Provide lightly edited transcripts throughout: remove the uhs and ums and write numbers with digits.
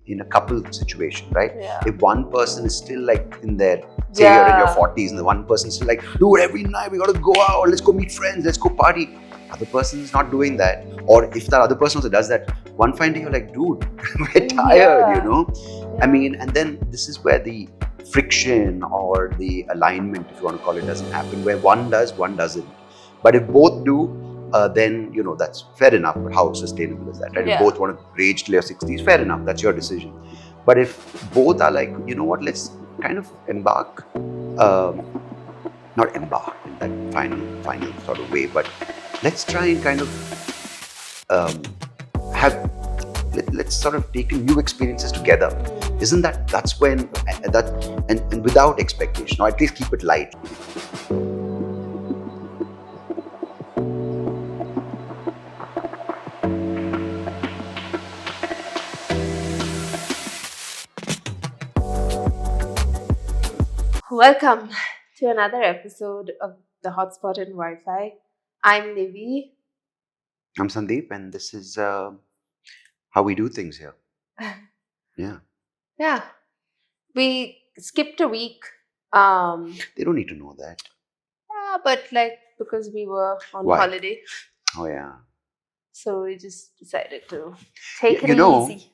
in a couple situation, right? Yeah. If one person is still like in their, say you're in your Yeah. 40s and the one person is still like, dude, every night we gotta go out, let's go meet friends, let's go party. Other person is not doing that. Or if that other person also does that, one fine day you're like, dude, we're tired, you know? I mean, and then this is where the friction or the alignment, if you want to call it, doesn't happen. Where one does, one doesn't. But if both do, then you know that's fair enough. But how sustainable is that? Right? If Yeah. both want to rage till your 60s, fair enough. That's your decision. But if both are like, you know what, let's kind of embark, not embark in that final sort of way, but let's try and kind of have let's sort of take in new experiences together. Isn't that's when that and without expectation, or at least keep it light. Welcome to another episode of the Hotspot and Wi-Fi. I'm Nivi. I'm Sandeep, and this is how we do things here. Yeah. Yeah. We skipped a week. They don't need to know that. Yeah, but like because we were on Why? holiday, Oh yeah. so we just decided to take You it know, easy.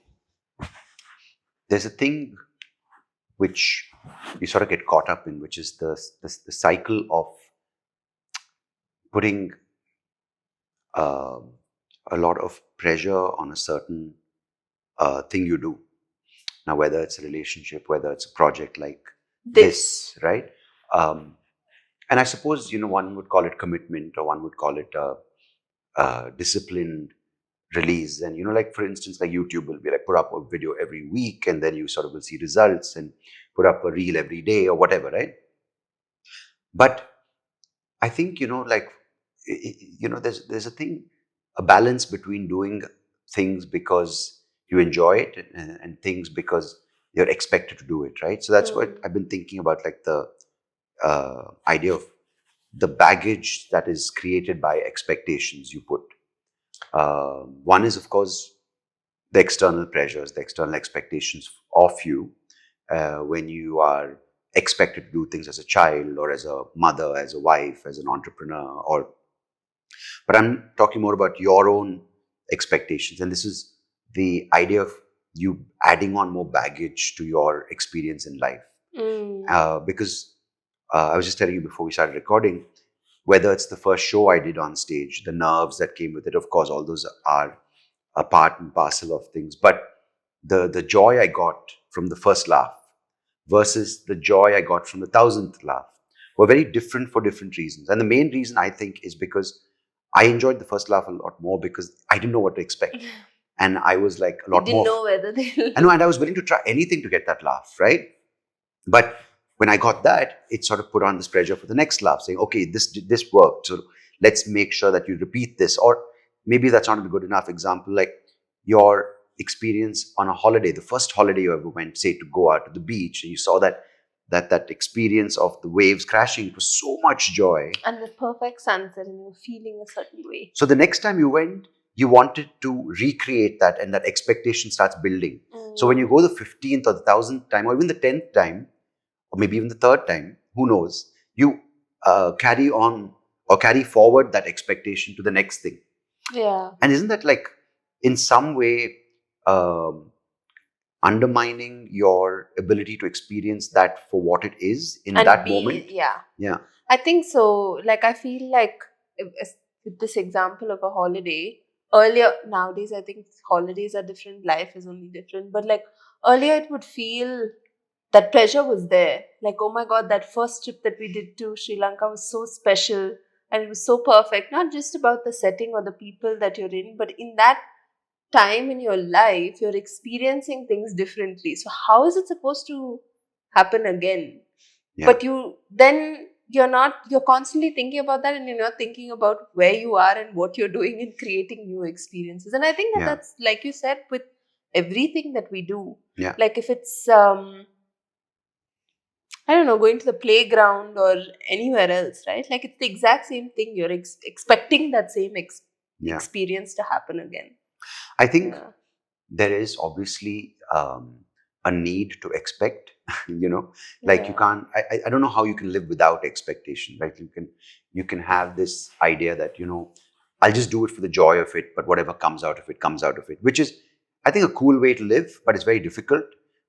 there's a thing which you sort of get caught up in, which is the cycle of putting uh, a lot of pressure on a certain thing you do. Now, whether it's a relationship, whether it's a project like this, right? And I suppose, you know, one would call it commitment, or one would call it a disciplined release. And, you know, like for instance, like YouTube will be like put up a video every week, and then you sort of will see results, and put up a reel every day or whatever, right? But I think, you know, like, you know, there's a thing, a balance between doing things because you enjoy it, and things because you're expected to do it, right? So that's what I've been thinking about, like the idea of the baggage that is created by expectations you put. One is, of course, the external pressures, the external expectations of you when you are expected to do things as a child, or as a mother, as a wife, as an entrepreneur, or. But I'm talking more about your own expectations, and this is the idea of you adding on more baggage to your experience in life. Because I was just telling you before we started recording, whether it's the first show I did on stage, the nerves that came with it, of course, all those are a part and parcel of things. But the joy I got from the first laugh versus the joy I got from the 1,000th laugh were very different for different reasons. And the main reason, I think, is because I enjoyed the first laugh a lot more because I didn't know what to expect. And I was like a lot more. Didn't know whether they. And I was willing to try anything to get that laugh, right? But when I got that, it sort of put on this pressure for the next laugh, saying, okay, this worked. So let's make sure that you repeat this. Or maybe that's not a good enough example, like your experience on a holiday, the first holiday you ever went, say, to go out to the beach, and you saw that experience of the waves crashing. It was so much joy. And the perfect sunset, and you were feeling a certain way. So the next time you went, you wanted to recreate that, and that expectation starts building. So when you go the 15th or the 1,000th time, or even the 10th time, or maybe even the third time, who knows, you carry on or carry forward that expectation to the next thing. Yeah. And isn't that like, in some way, undermining your ability to experience that for what it is in And that be, moment? yeah. Yeah. I think so. Like, I feel like with this example of a holiday, earlier, nowadays, I think holidays are different, life is only different. But like earlier, it would feel that pressure was there. Like, oh my God, that first trip that we did to Sri Lanka was so special and it was so perfect. Not just about the setting or the people that you're in, but in that time in your life, you're experiencing things differently. So, how is it supposed to happen again? Yeah. But you're constantly thinking about that, and you're not thinking about where you are and what you're doing in creating new experiences. And I think that Yeah. that's, like you said, with everything that we do. Yeah. Like if it's I don't know, going to the playground or anywhere else, right? Like it's the exact same thing. You're expecting that same Yeah. experience to happen again. I think Yeah. there is obviously a need to expect. Like you Yeah. can't. I don't know how you can live without expectation. Right? You can have this idea that I'll just do it for the joy of it, but whatever comes out of it comes out of it, which is, I think, a cool way to live, but it's very difficult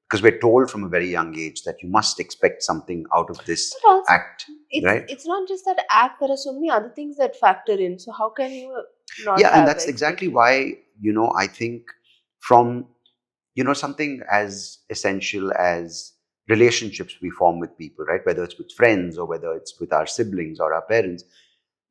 because we're told from a very young age that you must expect something out of this But also, act, right? it's not just that act. There are so many other things that factor in. So how can you not Yeah, and have that's exactly expectations? why, I think from, something as essential as relationships we form with people, right? Whether it's with friends or whether it's with our siblings or our parents,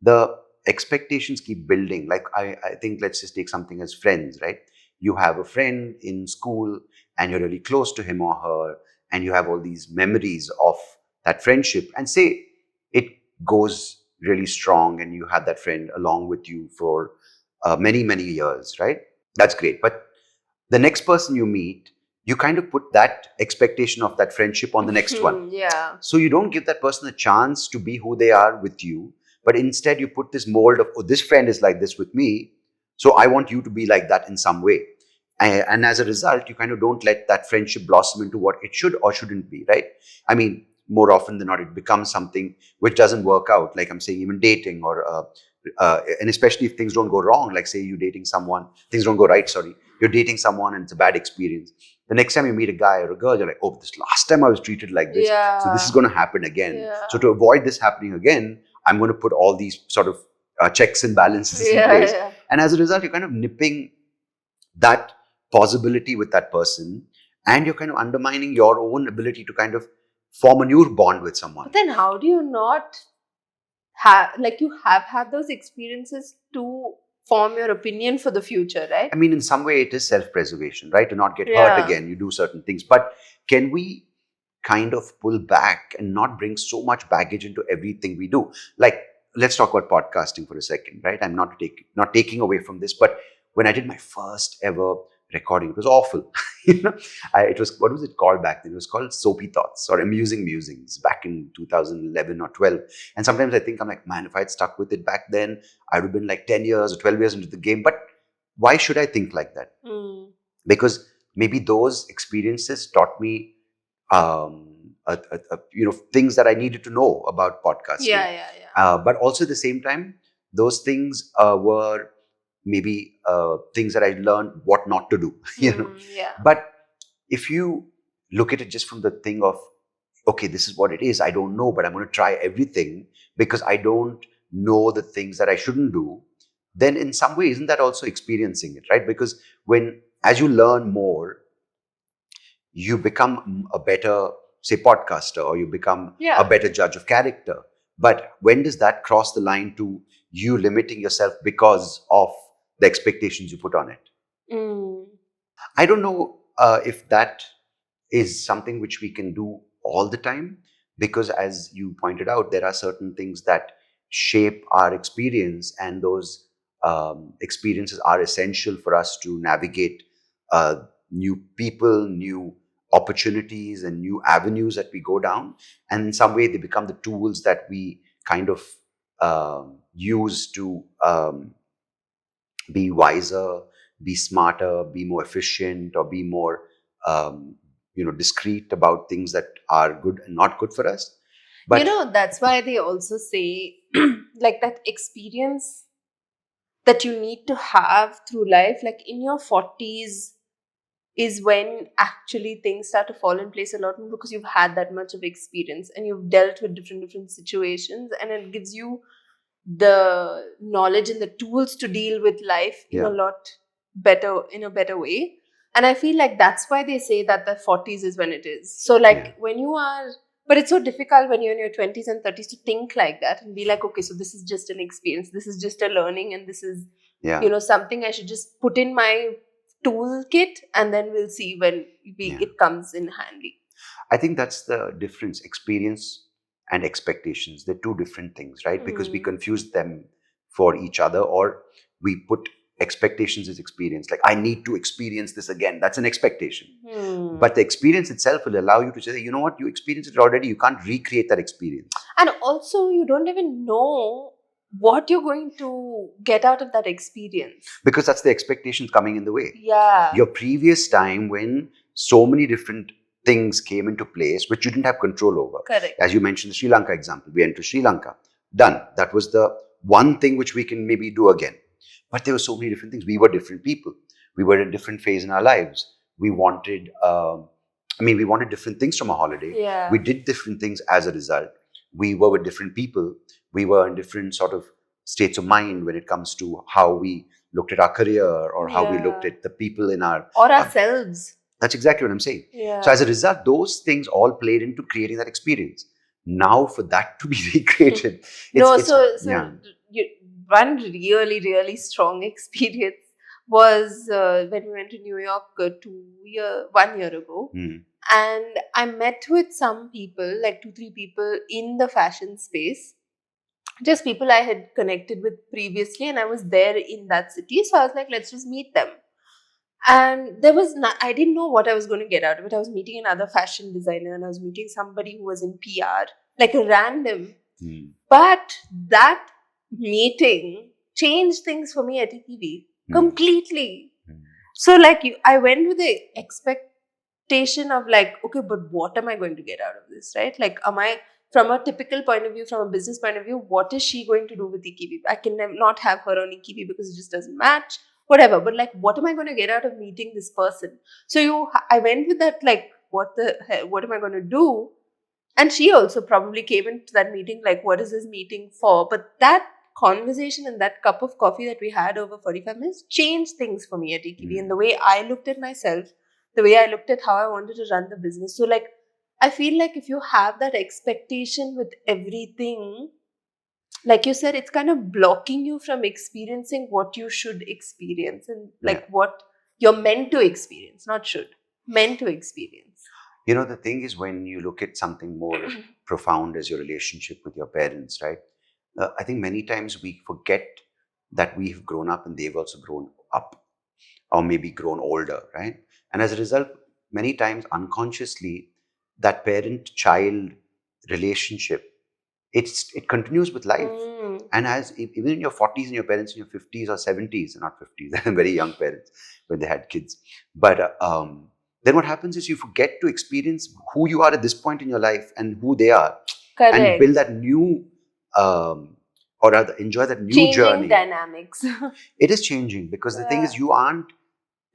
the expectations keep building. Like I think, let's just take something as friends, right? You have a friend in school and you're really close to him or her, and you have all these memories of that friendship, and say it goes really strong and you have that friend along with you for many, many years, right? That's great. But the next person you meet, you kind of put that expectation of that friendship on the next one. Yeah. So you don't give that person a chance to be who they are with you, but instead you put this mold of, oh, this friend is like this with me, so I want you to be like that in some way. And as a result, you kind of don't let that friendship blossom into what it should or shouldn't be, right? I mean, more often than not, it becomes something which doesn't work out. Like I'm saying, even dating or and especially if things don't go wrong, like say you're dating someone, things don't go right, sorry, you're dating someone and it's a bad experience. The next time you meet a guy or a girl, you're like, oh, this last time I was treated like this, so this is Yeah. going to happen again. Yeah. So to avoid this happening again, I'm going to put all these sort of checks and balances in Yeah. place. Yeah. And as a result, you're kind of nipping that possibility with that person, and you're kind of undermining your own ability to kind of form a new bond with someone. But then how do you not have, like, you have had those experiences to form your opinion for the future, right? I mean, in some way, it is self-preservation, right? To not get hurt Yeah. again, you do certain things. But can we kind of pull back and not bring so much baggage into everything we do? Like, let's talk about podcasting for a second, right? I'm not taking away from this, but when I did my first ever recording, it was awful. It was, what was it called back then? It was called Soapy Thoughts or Amusing Musings back in 2011 or 12. And sometimes I think, I'm like, man, if I had stuck with it back then, I would have been like 10 years or 12 years into the game. But why should I think like that? Because maybe those experiences taught me things that I needed to know about podcasting. Yeah. But also at the same time, those things were maybe things that I learned what not to do. Yeah. But if you look at it just from the thing of, okay, this is what it is, I don't know, but I'm going to try everything because I don't know the things that I shouldn't do, then in some way, isn't that also experiencing it, right? Because as you learn more, you become a better, say, podcaster, or you become Yeah. a better judge of character. But when does that cross the line to you limiting yourself because of the expectations you put on it? I don't know if that is something which we can do all the time, because as you pointed out, there are certain things that shape our experience, and those experiences are essential for us to navigate new people, new opportunities, and new avenues that we go down. And in some way, they become the tools that we kind of use to be wiser, be smarter, be more efficient, or be more discreet about things that are good and not good for us. But that's why they also say like that experience that you need to have through life, like in your 40s is when actually things start to fall in place a lot more, because you've had that much of experience and you've dealt with different situations, and it gives you the knowledge and the tools to deal with life in Yeah. a better way. And I feel like that's why they say that the 40s is when it is. So like Yeah. when you are, but it's so difficult when you're in your 20s and 30s to think like that and be like, okay, so this is just an experience, this is just a learning, and this is Yeah. something I should just put in my toolkit, and then we'll see when Yeah. it comes in handy. I think that's the difference. Experience and expectations, they're two different things, right? Because we confuse them for each other, or we put expectations as experience. Like, I need to experience this again. That's an expectation. But the experience itself will allow you to say, you know what, you experienced it already. You can't recreate that experience. And also, you don't even know what you're going to get out of that experience. Because that's the expectations coming in the way. Yeah. Your previous time when so many different things came into place which you didn't have control over. Correct. As you mentioned, the Sri Lanka example, we went to Sri Lanka. Done. That was the one thing which we can maybe do again. But there were so many different things. We were different people. We were in a different phase in our lives. We wanted, we wanted different things from a holiday. Yeah. We did different things as a result. We were with different people. We were in different sort of states of mind when it comes to how we looked at our career or how we looked at the people in our... Or ourselves. That's exactly what I'm saying. Yeah. So as a result, those things all played into creating that experience. Now for that to be recreated, one really, really strong experience was when we went to New York 1 year ago. And I met with some people, like 2-3 people in the fashion space. Just people I had connected with previously, and I was there in that city. So I was like, let's just meet them. And there was I didn't know what I was going to get out of it. I was meeting another fashion designer and I was meeting somebody who was in PR, like a random. But that meeting changed things for me at ETV completely. So like I went with the expectation of like, okay, but what am I going to get out of this, right? Like, am I, from a typical point of view, from a business point of view, what is she going to do with EKB? I can not have her on EKB because it just doesn't match. Whatever, but like, what am I going to get out of meeting this person? So I went with that, like, what am I going to do? And she also probably came into that meeting like, what is this meeting for? But that conversation and that cup of coffee that we had over 45 minutes changed things for me at EKB, and the way I looked at myself, the way I looked at how I wanted to run the business. So like, I feel like if you have that expectation with everything, like you said, it's kind of blocking you from experiencing what you should experience, and like what you're meant to experience, not should, meant to experience. You know, the thing is, when you look at something more profound as your relationship with your parents, right? I think many times we forget that we've grown up and they've also grown up, or maybe grown older, right? And as a result, many times unconsciously, that parent-child relationship, it continues with life. And as even in your 40s and your parents in your 50s or 70s, not 50s, very young parents when they had kids. But then what happens is you forget to experience who you are at this point in your life and who they are. Correct. And build that new, or rather enjoy that new changing journey. Dynamics. It is changing because the thing is, you aren't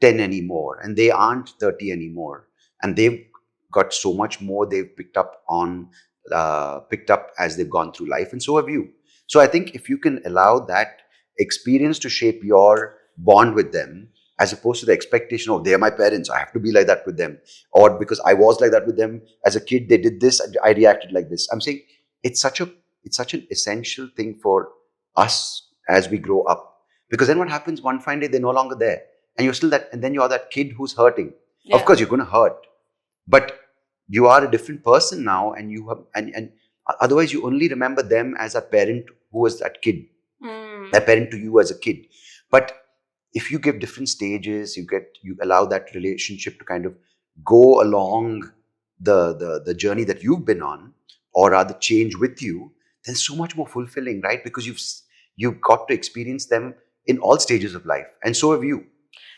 10 anymore and they aren't 30 anymore. And they've got so much more they've picked up as they've gone through life, and so have you. So I think if you can allow that experience to shape your bond with them, as opposed to the expectation of, they're my parents, I have to be like that with them, or because I was like that with them as a kid, they did this, I reacted like this. I'm saying it's such an essential thing for us as we grow up, because then what happens, one fine day they're no longer there, and you're still that, and then you're that kid who's hurting. Of course you're going to hurt, but you are a different person now, and you have, and otherwise you only remember them as a parent who was that kid, a parent to you as a kid. But if you give different stages, you allow that relationship to kind of go along the journey that you've been on, or rather change with you, then so much more fulfilling, right? Because you've got to experience them in all stages of life, and so have you.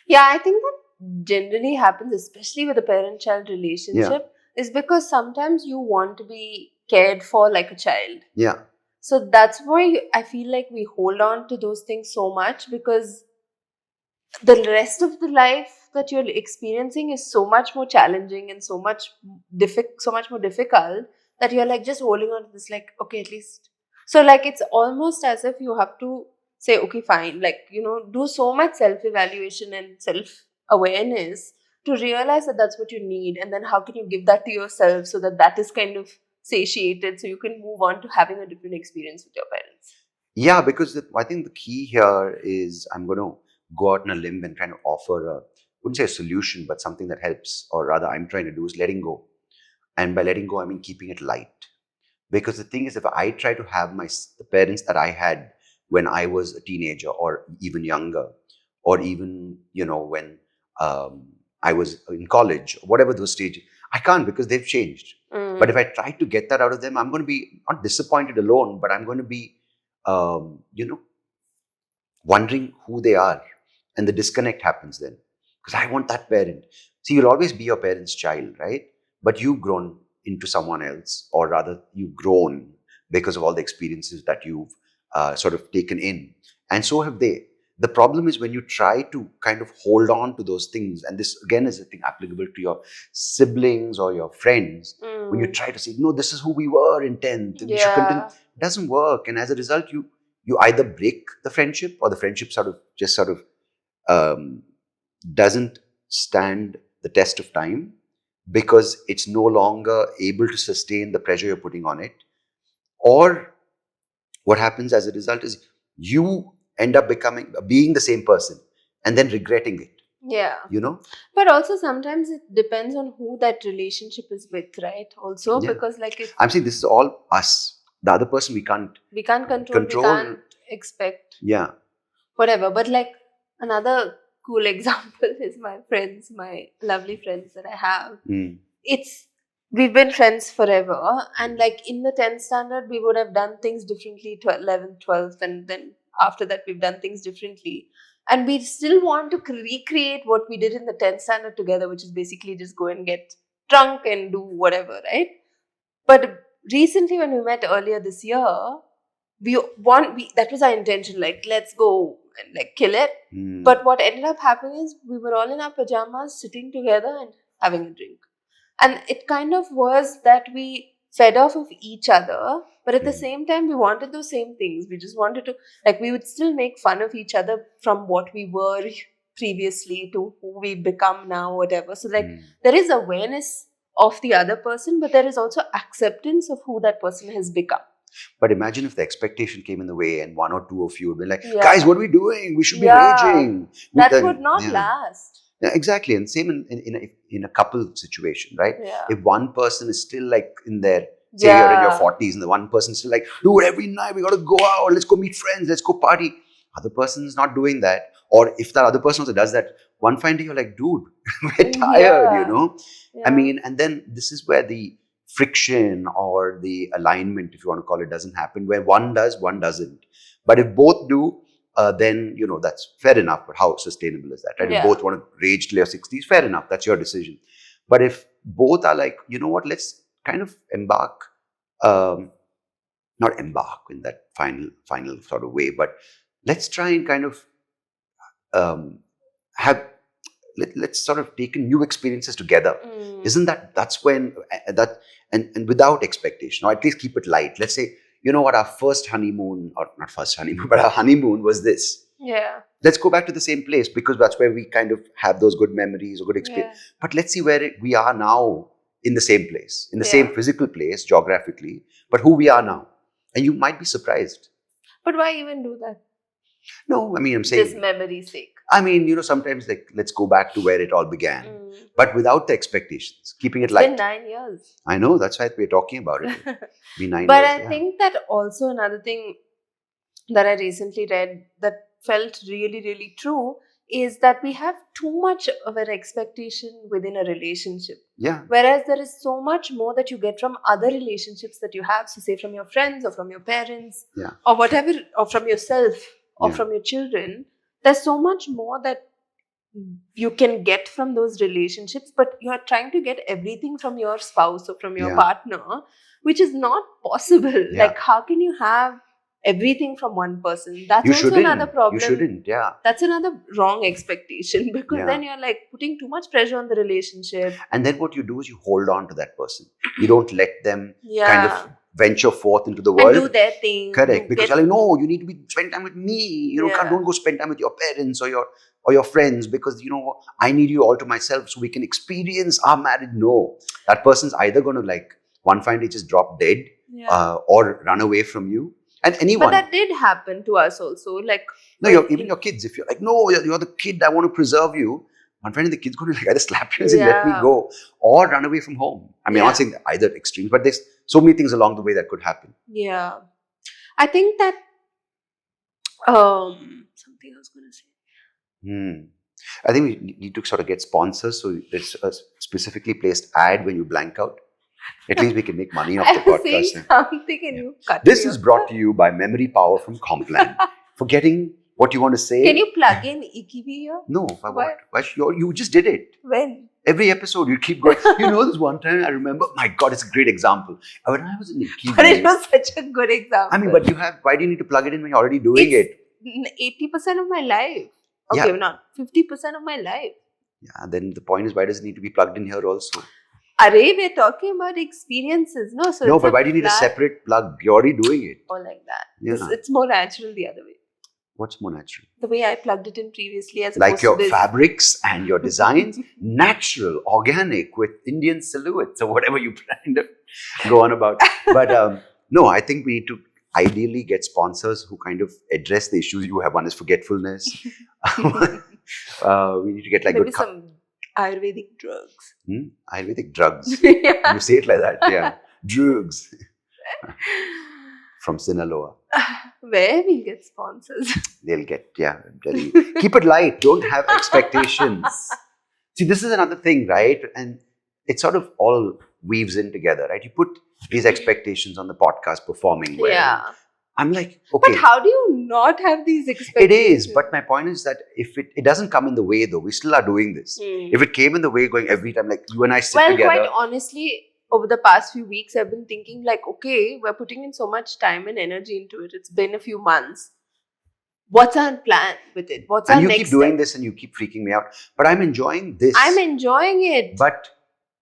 Yeah, I think that generally happens, especially with a parent-child relationship, is because sometimes you want to be cared for like a child. Yeah. So that's why I feel like we hold on to those things so much, because the rest of the life that you're experiencing is so much more challenging and so much more difficult, that you're like just holding on to this, like, okay, at least. So like, it's almost as if you have to say, okay, fine, like, do so much self-evaluation and self-awareness to realize that that's what you need, and then how can you give that to yourself so that is kind of satiated, so you can move on to having a different experience with your parents. Yeah, because I think the key here is, I'm going to go out on a limb and try to offer wouldn't say a solution, but something that helps, or rather I'm trying to do, is letting go. And by letting go, I mean keeping it light. Because the thing is, if I try to have the parents that I had when I was a teenager or even younger, or even, when I was in college, whatever those stages, I can't, because they've changed. But if I try to get that out of them, I'm going to be not disappointed alone, but I'm going to be, wondering who they are. And the disconnect happens then. Because I want that parent. See, you'll always be your parents' child, right? But you've grown into someone else, or rather, you've grown because of all the experiences that you've sort of taken in. And so have they. The problem is when you try to kind of hold on to those things, and this again is a thing applicable to your siblings or your friends, when you try to say, no, this is who we were in 10th, and we should continue, it doesn't work. And as a result, you either break the friendship, or the friendship sort of doesn't stand the test of time because it's no longer able to sustain the pressure you're putting on it. Or what happens as a result is you end up being the same person and then regretting it. Yeah. You know? But also sometimes it depends on who that relationship is with, right? Also, Yeah. because like I'm saying this is all us. The other person we can't control. We can't expect. Yeah. Whatever. But like another cool example is my lovely friends that I have. We've been friends forever, and like in the 10th standard we would have done things differently to 11th, 12th, and then after that we've done things differently, and we still want to recreate what we did in the 10th standard together, which is basically just go and get drunk and do whatever, right? But recently when we met earlier this year, that was our intention, like let's go and like kill it. But what ended up happening is we were all in our pajamas sitting together and having a drink. And it kind of was that we fed off of each other, but at the same time, we wanted those same things. We just wanted to, like, we would still make fun of each other from what we were previously to who we become now, whatever. So, like, there is awareness of the other person, but there is also acceptance of who that person has become. But imagine if the expectation came in the way and one or two of you would be like, guys, what are we doing? We should be raging. That would not last. Yeah, exactly. And same in a couple situation, right? Yeah. If one person is still like in their, say you're in your 40s and the one person is still like, dude, every night we got to go out, let's go meet friends, let's go party. Other person is not doing that. Or if that other person also does that, one fine day you're like, dude, we're tired, you know? Yeah. I mean, and then this is where the friction or the alignment, if you want to call it, doesn't happen. Where one does, one doesn't. But if both do, then, you know, that's fair enough. But how sustainable is that, right? If both want to rage till your 60s, fair enough. That's your decision. But if both are like, you know what, let's kind of embark, not embark in that final sort of way, but let's try and kind of let's sort of take new experiences together. Isn't that's when and without expectation, or at least keep it light. Let's say, you know what, our first honeymoon, or not first honeymoon, but our honeymoon was this. Yeah. Let's go back to the same place because that's where we kind of have those good memories or good experience. Yeah. But let's see where we are now in the same place, in the same physical place, geographically, but who we are now. And you might be surprised. But why even do that? No, I mean, I'm saying... just memory's sake. I mean, you know, sometimes like, let's go back to where it all began. But without the expectations, keeping it light. It's been 9 years. I know, that's why we're talking about it. Been 9 but years, I think that also another thing that I recently read that felt really, really true is that we have too much of an expectation within a relationship. Yeah. Whereas there is so much more that you get from other relationships that you have. So say from your friends or from your parents or whatever, or from yourself or from your children. There's so much more that you can get from those relationships, but you are trying to get everything from your spouse or from your partner, which is not possible. Like, how can you have everything from one person? That's also another problem. You shouldn't, That's another wrong expectation, because then you're like putting too much pressure on the relationship. And then what you do is you hold on to that person. You don't let them kind of venture forth into the world. And do their thing. Correct. Because you're like, no, you need to spend time with me. You know, don't go spend time with your parents or your friends, because, you know, I need you all to myself so we can experience our marriage. No. That person's either going to like one fine day just drop dead or run away from you. And anyone. But that did happen to us also. Like, no, even your kids, if you're like, no, you're the kid, I want to preserve you. One friend, the kid's going to like either slap you and say, let me go, or run away from home. I mean, I'm not saying either extremes, but there's so many things along the way that could happen. Yeah. I think that, something I was going to say. I think we need to sort of get sponsors. So there's a specifically placed ad when you blank out. At least we can make money off the podcast. I was saying something and you cut This is brought to you by Memory Power from Complan. Forgetting what you want to say. Can you plug in Ikivi here? No, what? You just did it. When? Every episode, you keep going. This one time I remember, my God, it's a great example. When I was in Nikki, But it was such a good example. I mean, but why do you need to plug it in when you're already doing it? 80% of my life. Yeah. Okay, not 50% of my life. Yeah, then the point is, why does it need to be plugged in here also? Array, we're talking about experiences, no? So No, it's but why do you need a separate plug? You're already doing it. or like that. Yeah. It's more natural the other way. What's more natural? The way I plugged it in previously, as Like opposed your to this. fabrics and your designs, natural, organic, with Indian silhouettes or whatever you kind of go on about. But no, I think we need to ideally get sponsors who kind of address the issues you have. One is forgetfulness. We need to get like maybe good some Ayurvedic drugs. Ayurvedic drugs. Yeah. You say it like that, yeah. Drugs from Sinaloa. Where we'll get sponsors. They'll get, yeah, I'm telling you. Keep it light. Don't have expectations. See, this is another thing, right? And it sort of all weaves in together, right? You put these expectations on the podcast performing well. Yeah. I'm like, okay. But how do you not have these It expectations? is. But my point is that if it doesn't come in the way, though, we still are doing this. If it came in the way, going every time, like you and I sit together. Quite honestly, over the past few weeks, I've been thinking like, okay, we're putting in so much time and energy into it. It's been a few months. What's our plan with it? What's our and you next keep doing step? this and you keep freaking me out. But I'm enjoying this. I'm enjoying it. But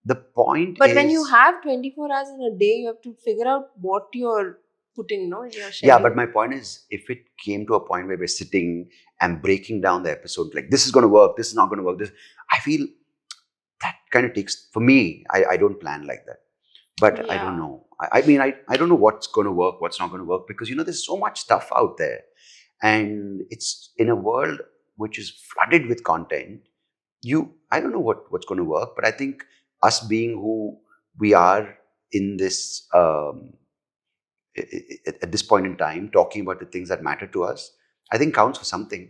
the point But is... when you have 24 hours in a day, you have to figure out what you're putting, in your schedule. Yeah, but my point is, if it came to a point where we're sitting and breaking down the episode, like this is going to work, this is not going to work, this, I feel that kind of takes, for me, I don't plan like that. But I don't know. I mean, I don't know what's going to work, what's not going to work, because, there's so much stuff out there. And it's in a world which is flooded with content. I don't know what's going to work, but I think us being who we are in this, at this point in time, talking about the things that matter to us, I think counts for something.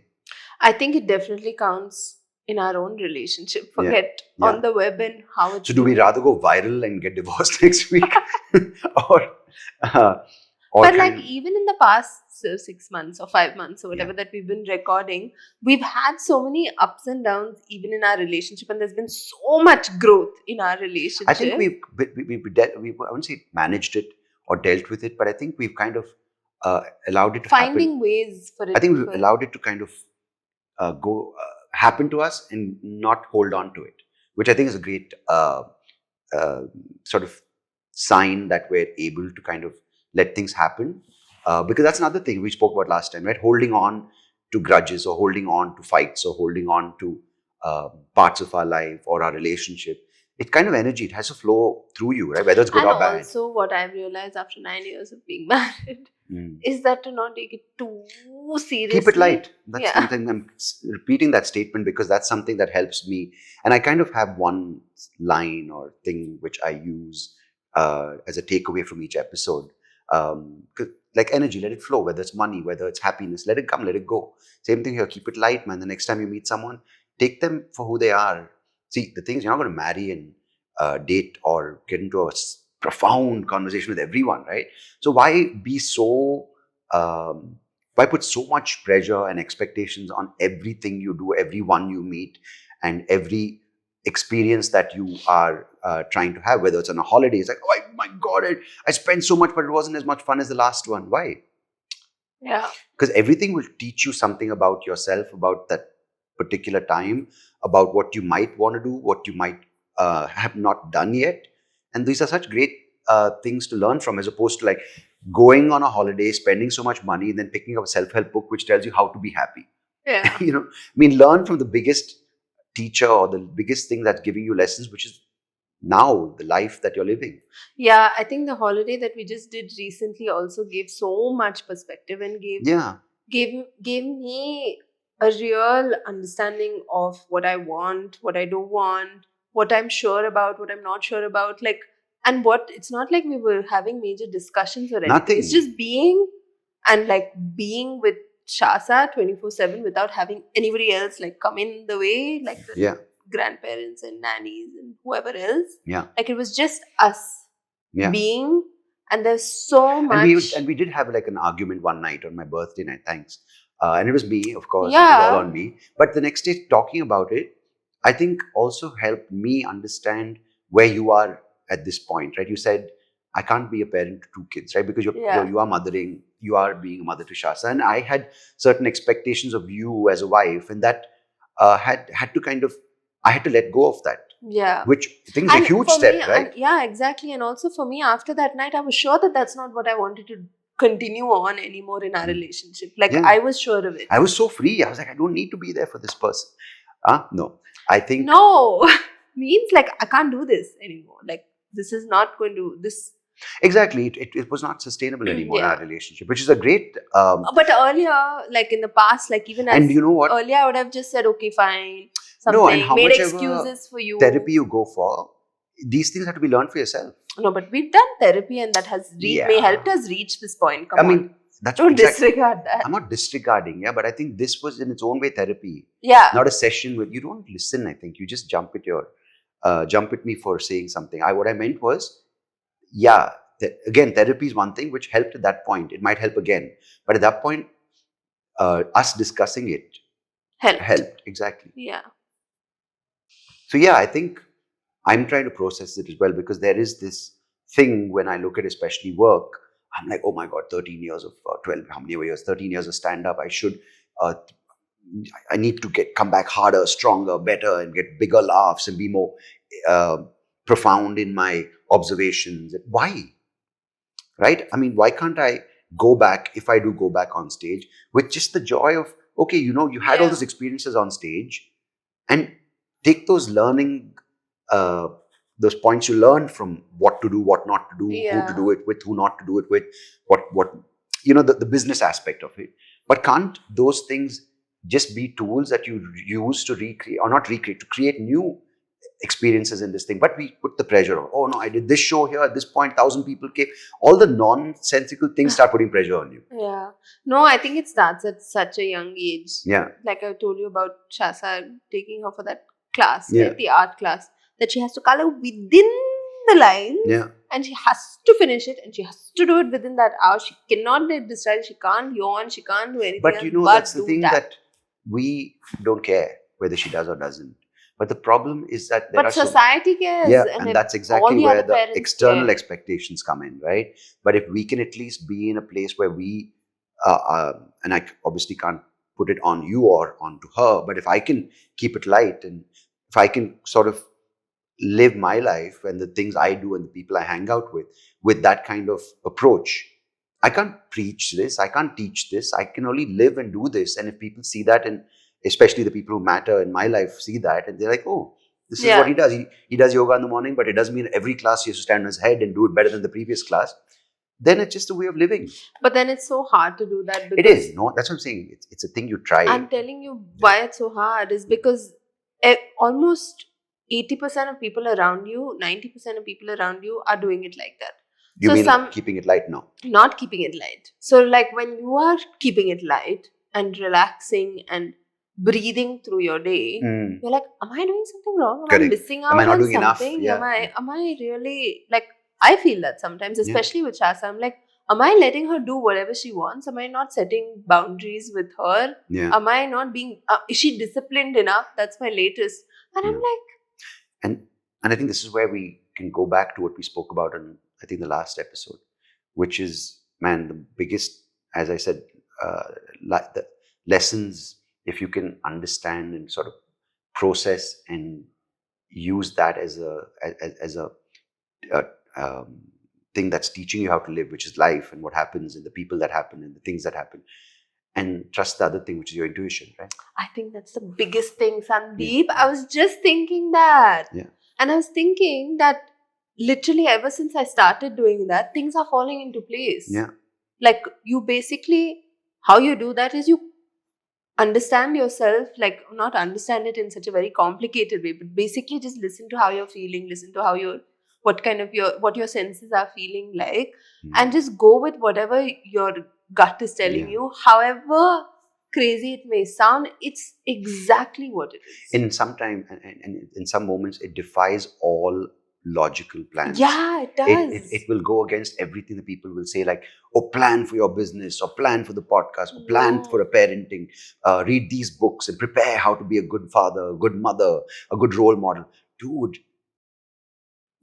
I think it definitely counts in our own relationship. Forget on the web and how it's... So do we rather go viral and get divorced next week? or but like even in the past 6 months or 5 months or whatever that we've been recording, we've had so many ups and downs even in our relationship, and there's been so much growth in our relationship. I think we I wouldn't say managed it or dealt with it, but I think we've kind of allowed it to finding ways for it. I think we've allowed it to kind of happen to us and not hold on to it, which I think is a great sort of sign that we're able to kind of let things happen. Because that's another thing we spoke about last time, right? Holding on to grudges or holding on to fights or holding on to parts of our life or our relationship. It's kind of energy. It has to flow through you, right? Whether it's good or bad. And also what I've realized after 9 years of being married is that to not take it too seriously. Keep it light. That's something I'm repeating that statement because that's something that helps me. And I kind of have one line or thing which I use as a takeaway from each episode. Like energy, let it flow, whether it's money, whether it's happiness, let it come, let it go. Same thing here, keep it light, man. The next time you meet someone, take them for who they are. See, the thing is, you're not going to marry and date or get into a profound conversation with everyone, right? So why be so, why put so much pressure and expectations on everything you do, everyone you meet, and every experience that you are trying to have, whether it's on a holiday, it's like, oh my God, I spent so much, but it wasn't as much fun as the last one. Why? Yeah. Because everything will teach you something about yourself, about that particular time, about what you might want to do, what you might have not done yet. And these are such great things to learn from, as opposed to like going on a holiday, spending so much money, and then picking up a self-help book which tells you how to be happy. Yeah. I mean, learn from the biggest teacher or the biggest thing that's giving you lessons, which is now the life that you're living. Yeah, I think the holiday that we just did recently also gave so much perspective and gave me a real understanding of what I want, what I don't want, what I'm sure about, what I'm not sure about. Like, and it's not like we were having major discussions or anything. Nothing. It's just being with Shasa 24/7 without having anybody else like come in the way, like the grandparents and nannies and whoever else. Yeah. Like it was just us being, and there's so much. And we did have like an argument one night on my birthday night, thanks. And it was me, of course. It was all on me. But the next day, talking about it, I think also helped me understand where you are at this point, right? You said, I can't be a parent to two kids, right? Because you are mothering, you are being a mother to Shasa. And I had certain expectations of you as a wife, and that had to kind of, I had to let go of that. Yeah. Which I think is a huge for step, me, right? yeah, exactly. And also for me, after that night, I was sure that that's not what I wanted to continue on anymore in our relationship. Like, Yeah. I was sure of it. I was so free. I was like, I don't need to be there for this person. No. I think No, means like I can't do this anymore. Like, this is not going to this. exactly it was not sustainable anymore in Yeah. our relationship, which is a great But earlier, like in the past, like even as and you know what? earlier, I would have just said, okay, fine, something, No, and how made much ever excuses for you. therapy you go for, these things have to be learned for yourself. No, but we've done therapy, and that has Yeah. helped us reach this point. Come I on. mean, that's Don't exactly, disregard that. I'm not disregarding, yeah, but I think this was in its own way therapy, Yeah. not a session with, you don't listen. I think you just jump at me for saying something. What I meant was, yeah, again, therapy is one thing which helped at that point. It might help again, but at that point, us discussing it helped. Exactly. Yeah. So yeah, I think I'm trying to process it as well, because there is this thing when I look at especially work, I'm like, oh my God, 13 years of 12, how many years? 13 years of stand up. I need to come back harder, stronger, better, and get bigger laughs and be more profound in my observations. Why? Right? I mean, why can't I go back, if I do go back on stage, with just the joy of, okay, you had all those experiences on stage, and take those learning, those points you learned from what to do, what not to do, who to do it with, who not to do it with, what the business aspect of it. But can't those things just be tools that you use to recreate, or not recreate, to create new experiences in this thing? But we put the pressure on, oh no, I did this show here at this point, 1,000 people came. All the nonsensical things start putting pressure on you. Yeah. No, I think it starts at such a young age. Yeah. Like I told you about Shasa, taking her for that class, Yeah. right? The art class, that she has to color within the lines. Yeah. And she has to finish it, and she has to do it within that hour. She cannot be distracted. She can't yawn. She can't do anything But else. you know, that's the thing that we don't care whether she does or doesn't. But the problem is that there but society cares. Yeah, and that's exactly where the external care. expectations come in, right? But if we can at least be in a place where we, and I obviously can't put it on you or onto her, but if I can keep it light, and if I can sort of live my life and the things I do and the people I hang out with that kind of approach, I can't preach this, I can't teach this, I can only live and do this. And if people see that, and especially the people who matter in my life see that, and they're like, oh, this is what he does. He does yoga in the morning, but it doesn't mean every class he has to stand on his head and do it better than the previous class. Then it's just a way of living. But then it's so hard to do that. It is. No, that's what I'm saying. It's a thing you try. I'm telling you why it's so hard is because almost 80% of people around you, 90% of people around you are doing it like that. You mean keeping it light now? Not keeping it light. So like when you are keeping it light and relaxing and breathing through your day, you're like, am I doing something wrong? Am I missing out on something? Am I really, like, I feel that sometimes, especially with Shasa, I'm like, am I letting her do whatever she wants? Am I not setting boundaries with her? Yeah. Am I not being, is she disciplined enough? That's my latest. And I'm like. And I think this is where we can go back to what we spoke about in, I think, the last episode, which is, man, the biggest, as I said, the lessons, if you can understand and sort of process and use that as a thing that's teaching you how to live, which is life and what happens and the people that happen and the things that happen, and trust the other thing, which is your intuition, right? I think that's the biggest thing, Sandeep. Yeah. I was just thinking that. Yeah. And I was thinking that literally ever since I started doing that, things are falling into place. Yeah. Like you basically, how you do that is you understand yourself, like not understand it in such a very complicated way, but basically just listen to how you're feeling, listen to how what your senses are feeling like, and just go with whatever your gut is telling you. However crazy it may sound, it's exactly what it is. In some time and in some moments, it defies all logical plans. Yeah, it does. It will go against everything that people will say, like, oh, plan for your business, or plan for the podcast, or plan No. for a parenting, read these books and prepare how to be a good father, a good mother, a good role model. Dude,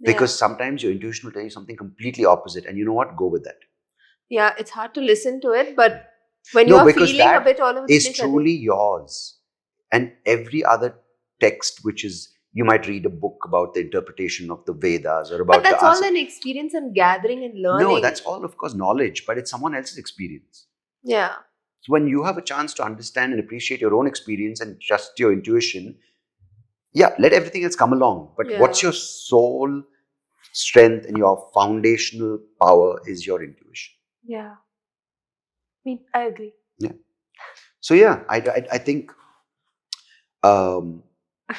because sometimes your intuition will tell you something completely opposite, and you know what? Go with that. Yeah, it's hard to listen to it, but when No, you're because feeling a that bit all over the is place, truly yours. And every other text, which is, you might read a book about the interpretation of the Vedas or about but that's the all an experience and gathering and learning. No, that's all, of course, knowledge, but it's someone else's experience. Yeah. So when you have a chance to understand and appreciate your own experience and trust your intuition, yeah, let everything else come along. But what's your soul strength and your foundational power is your intuition. Yeah. I agree. Yeah. So yeah, I think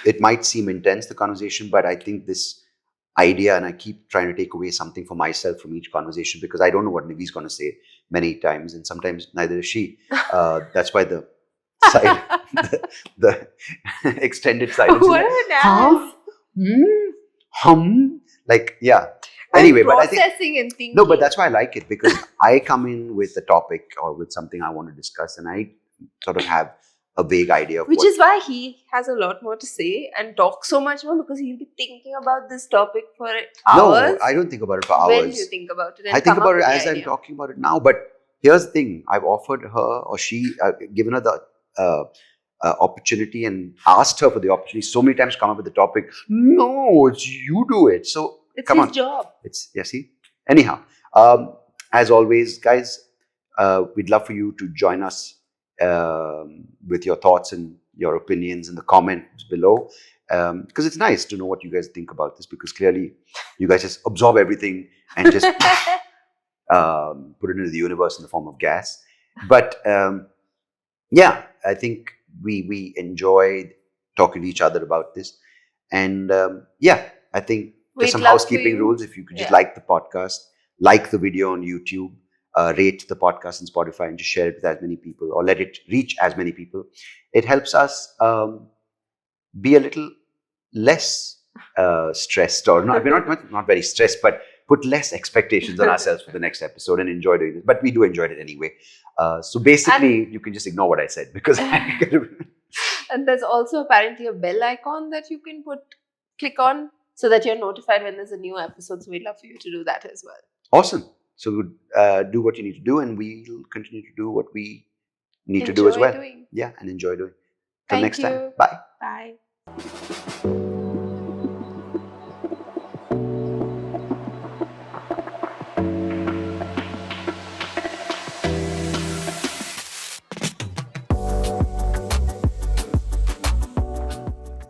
it might seem intense, the conversation, but I think this idea, and I keep trying to take away something for myself from each conversation, because I don't know what Nivi's going to say many times, and sometimes neither is she. That's why the the extended silence. What an Like, yeah. Anyway, but I think processing and thinking. no, but that's why I like it, because I come in with a topic or with something I want to discuss, and I sort of have a vague idea of which is why he has a lot more to say and talk so much more, because he'll be thinking about this topic for hours. No, I don't think about it for hours. When do you think about it? And I think come about up it with the as I'm idea? talking about it now. But here's the thing: I've offered her, or she, given her the opportunity and asked her for the opportunity so many times to come up with the topic. No, it's you do it. So It's come his on. job. It's, yeah, see? Anyhow, as always, guys, we'd love for you to join us with your thoughts and your opinions in the comments below. Because it's nice to know what you guys think about this, because clearly you guys just absorb everything and just put it into the universe in the form of gas. But yeah, I think we enjoyed talking to each other about this. And yeah, I think there's some housekeeping rules. If you could just like the podcast, like the video on YouTube, rate the podcast in Spotify, and just share it with as many people, or let it reach as many people. It helps us be a little less stressed, or not. We're not very stressed, but put less expectations on ourselves for the next episode and enjoy doing this. But we do enjoy it anyway. So basically, you can just ignore what I said, because and there's also apparently a bell icon that you can click on, so that you're notified when there's a new episode. So we'd love for you to do that as well. Awesome. So do what you need to do, and we'll continue to do what we need to do as well. Yeah, and enjoy doing. Till next time. Bye. Bye.